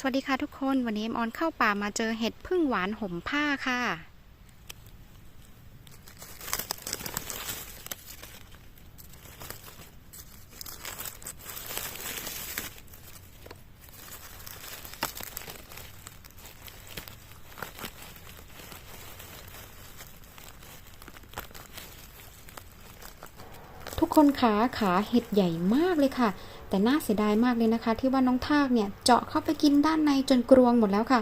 สวัสดีค่ะทุกคนวันนี้ออนเข้าป่ามาเจอเห็ดพึ่งหวานห่มผ้าค่ะทุกคนขาเห็ดใหญ่มากเลยค่ะแต่น่าเสียดายมากเลยนะคะที่ว่าน้องทากเนี่ยเจาะเข้าไปกินด้านในจนกรวงหมดแล้วค่ะ